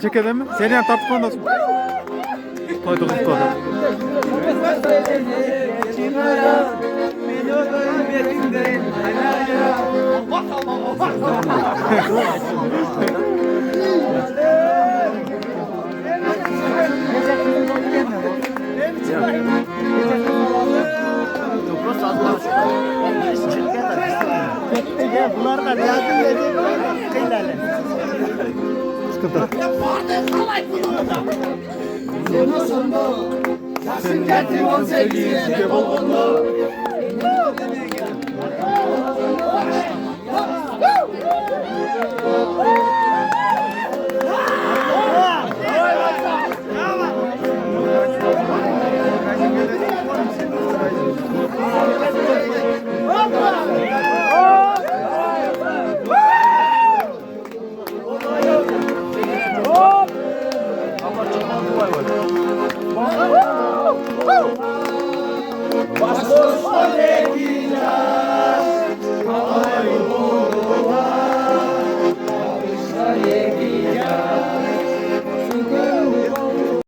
Çekeden mi? Seni yan tartıp ondan sonra. Koyduk koyduk. Bunlar da yardım edecek. Sıkıntı. Sen nasıl? Yaşın getir 18 bol bol.